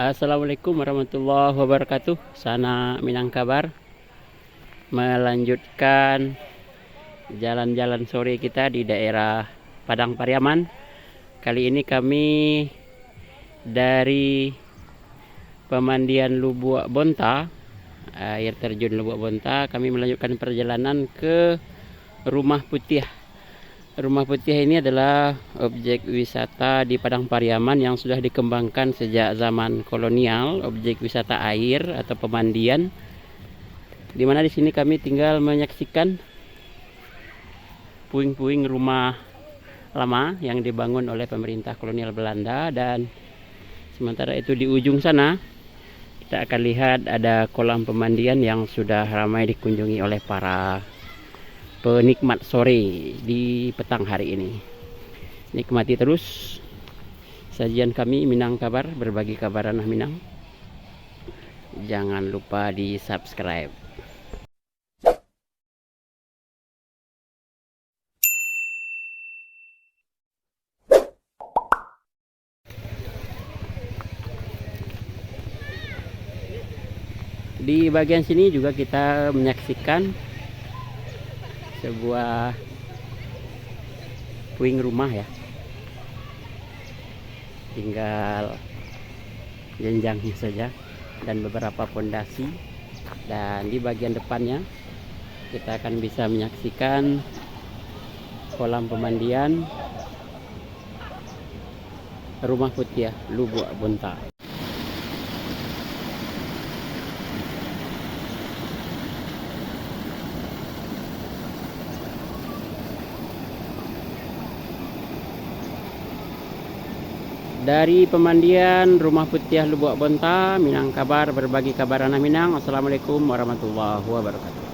Assalamualaikum warahmatullahi wabarakatuh. Sana Minang kabar. Melanjutkan jalan-jalan sore kita di daerah Padang Pariaman. Kali ini kami dari pemandian Lubuk Bonta, air terjun Lubuk Bonta, kami melanjutkan perjalanan ke Rumah Putih. Rumah Putih ini adalah objek wisata di Padang Pariaman yang sudah dikembangkan sejak zaman kolonial, objek wisata air atau pemandian. Di mana di sini kami tinggal menyaksikan puing-puing rumah lama yang dibangun oleh pemerintah kolonial Belanda, dan sementara itu di ujung sana kita akan lihat ada kolam pemandian yang sudah ramai dikunjungi oleh para penikmat sore di petang hari ini. Nikmati terus sajian kami Minang Kabar, berbagi kabar ranah Minang. Jangan lupa di subscribe. Di bagian sini juga kita menyaksikan sebuah puing rumah ya, tinggal jenjangnya saja dan beberapa pondasi. Dan di bagian depannya kita akan bisa menyaksikan kolam pemandian Rumah Putih Lubuk Bonta. Dari pemandian Rumah Putih Lubuk Bonta, Minang Kabar, berbagi kabar ranah Minang. Assalamualaikum warahmatullahi wabarakatuh.